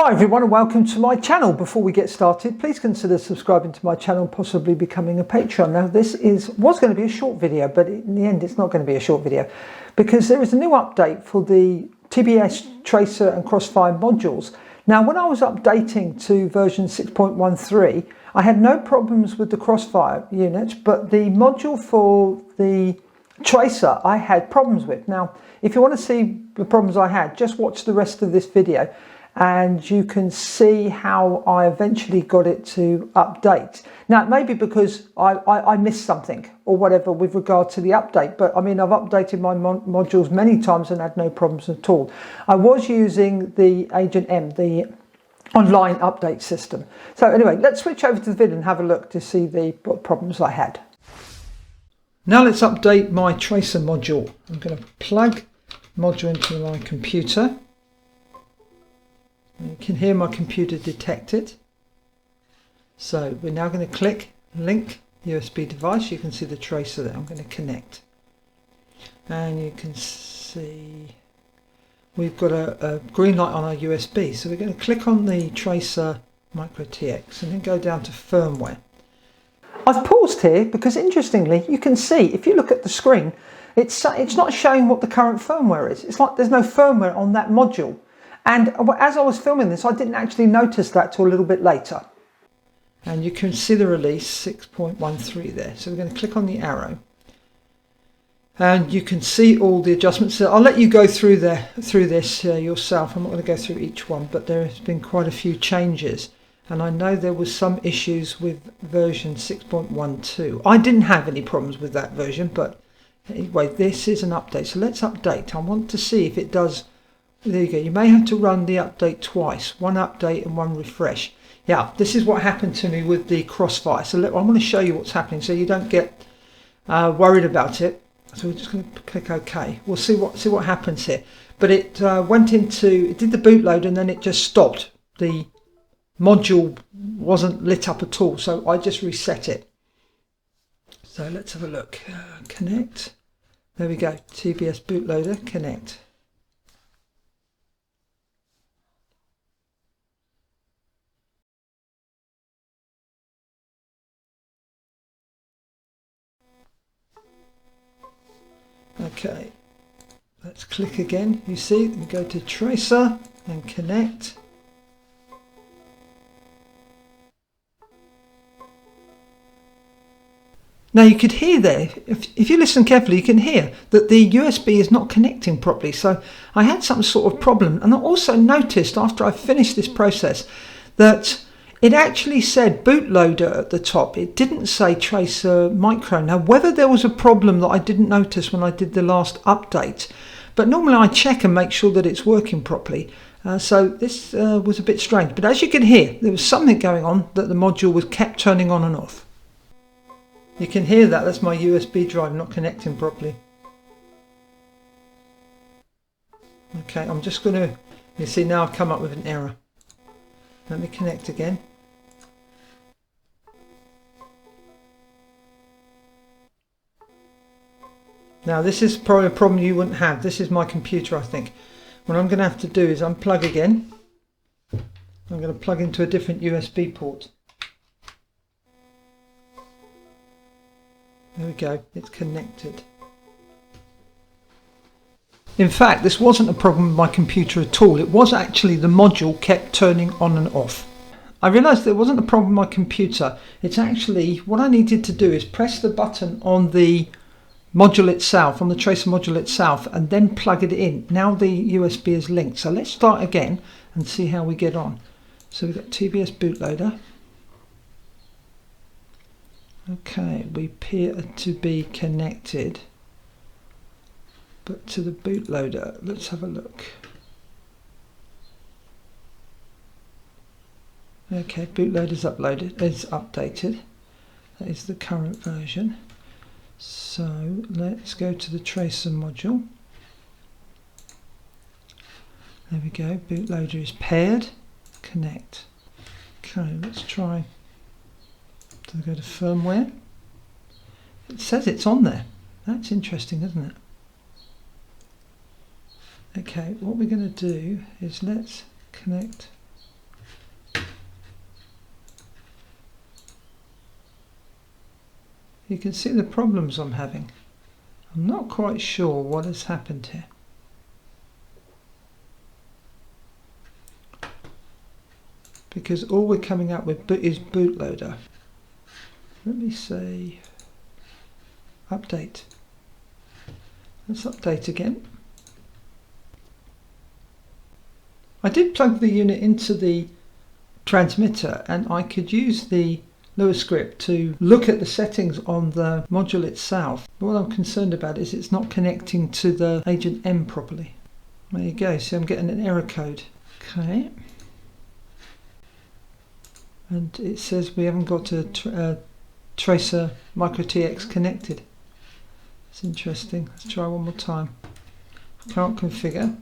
Hi everyone and welcome to my channel. Before we get started, please consider subscribing to my channel, possibly becoming a patron. Now this was going to be a short video, but in the end it's not going to be a short video because there is a new update for the TBS Tracer and Crossfire modules. Now when I was updating to version 6.13, I had no problems with the Crossfire units, but the module for the Tracer I had problems with. Now if you want to see the problems I had, just watch the rest of this video and you can see how I eventually got it to update. Now it may be because I missed something or whatever with regard to the update, but I mean I've updated my modules many times and had no problems at all. I was using the Agent M, the online update system. So anyway, let's switch over to the video and have a look to see what problems I had. Now let's update my Tracer module. I'm going to plug the module into my computer. You can hear my computer detect it. So we're now going to click link USB device. You can see the tracer that I'm going to connect. And you can see we've got a green light on our USB. So we're going to click on the Tracer Micro TX and then go down to firmware. I've paused here because interestingly you can see if you look at the screen it's not showing what the current firmware is. It's like there's no firmware on that module. And as I was filming this, I didn't actually notice that till a little bit later. And you can see the release 6.13 there. So we're going to click on the arrow. And you can see all the adjustments. So I'll let you go through this yourself. I'm not going to go through each one, but there has been quite a few changes. And I know there was some issues with version 6.12. I didn't have any problems with that version, but anyway, this is an update. So let's update. I want to see if it does. There you go. You may have to run the update twice, one update and one refresh. Yeah, this is what happened to me with the Crossfire. So I want to show you what's happening so you don't get worried about it. So we're just going to click OK. We'll see what happens here. But it did the bootloader and then it just stopped. The module wasn't lit up at all, so I just reset it. So let's have a look. Connect. There we go. TBS bootloader. Connect. Okay, let's click again. You see, we go to Tracer and connect. Now you could hear there, if you listen carefully, you can hear that the USB is not connecting properly. So I had some sort of problem, and I also noticed after I finished this process that it actually said bootloader at the top. It didn't say Tracer Micro. Now whether there was a problem that I didn't notice when I did the last update, but normally I check and make sure that it's working properly. So this was a bit strange, but as you can hear, there was something going on that the module was kept turning on and off. You can hear that. That's my USB drive not connecting properly. Okay, I'm just going to, you see now I've come up with an error. Let me connect again. Now this is probably a problem you wouldn't have. This is my computer, I think. What I'm going to have to do is unplug again. I'm going to plug into a different USB port. There we go, it's connected. In fact, this wasn't a problem with my computer at all. It was actually the module kept turning on and off. I realised there wasn't a problem with my computer. It's actually, what I needed to do is press the button on the module itself, on the Tracer module itself, and then plug it in. Now the USB is linked. So let's start again and see how we get on. So we've got TBS bootloader. Okay, we appear to be connected. But to the bootloader, let's have a look. Okay, bootloader's uploaded, it's updated. That is the current version. So let's go to the Tracer module. There we go, bootloader is paired. Connect. Okay, let's try to go to firmware. It says it's on there. That's interesting, isn't it? Okay, what we're going to do is let's connect You can see the problems I'm having. I'm not quite sure what has happened here. Because all we're coming up with is bootloader. Let me say update. Let's update again. I did plug the unit into the transmitter, and I could use the Lua script to look at the settings on the module itself. But what I'm concerned about is it's not connecting to the agent M properly. There you go, so I'm getting an error code. Okay. And it says we haven't got a Tracer Micro TX connected. It's interesting. Let's try one more time. Can't configure.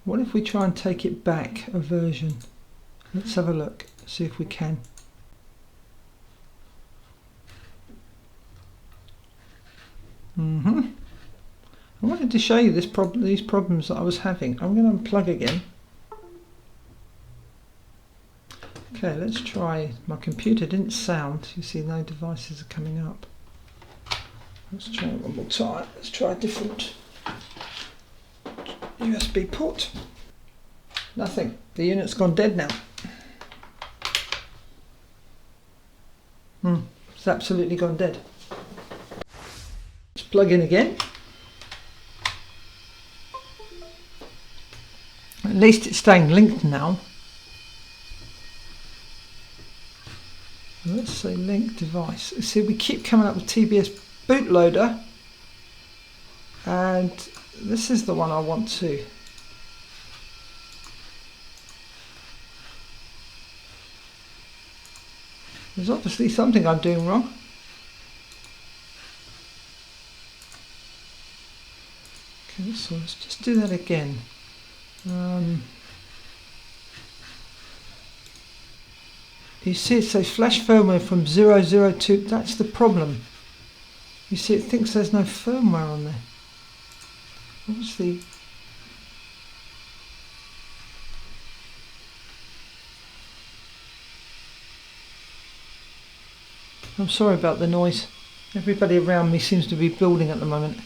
What if we try and take it back a version? Let's have a look, see if we can. I wanted to show you these problems that I was having. I'm going to unplug again. Okay, let's try. My computer didn't sound. You see, no devices are coming up. Let's try it one more time. Let's try a different USB port. Nothing. The unit's gone dead now. It's absolutely gone dead. Let's plug in again. At least it's staying linked now. Let's say link device. See, we keep coming up with TBS bootloader, and this is the one I want to. There's obviously something I'm doing wrong. Okay, so let's just do that again. You see it says flash firmware from 002. That's the problem. You see it thinks there's no firmware on there. Obviously. I'm sorry about the noise. Everybody around me seems to be building at the moment.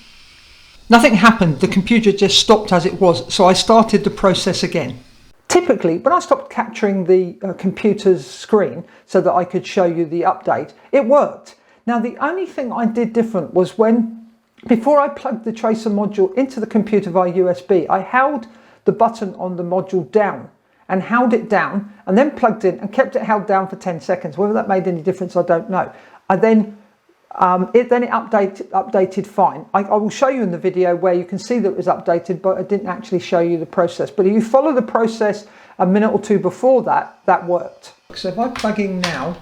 Nothing happened. The computer just stopped as it was, so I started the process again. Typically, when I stopped capturing the computer's screen so that I could show you the update, it worked. Now, the only thing I did different was before I plugged the tracer module into the computer via USB, I held the button on the module down and held it down and then plugged in and kept it held down for 10 seconds. Whether that made any difference, I don't know. It updated fine. I will show you in the video where you can see that it was updated, but I didn't actually show you the process. But if you follow the process a minute or two before that, that worked. So if I plug in now,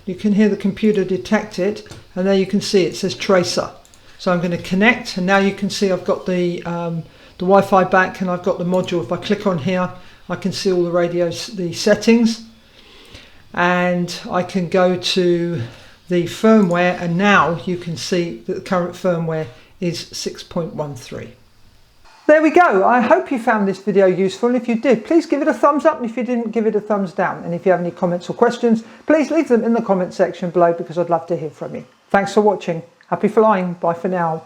you can hear the computer detect it, and there you can see it says tracer. So I'm going to connect, and now you can see I've got the Wi-Fi back, and I've got the module. If I click on here, I can see all the radios, the settings. And I can go to the firmware, and now you can see that the current firmware is 6.13. There we go. I hope you found this video useful, and if you did, please give it a thumbs up, and if you didn't, give it a thumbs down. And if you have any comments or questions, please leave them in the comment section below, because I'd love to hear from you. Thanks for watching. Happy flying. Bye for now.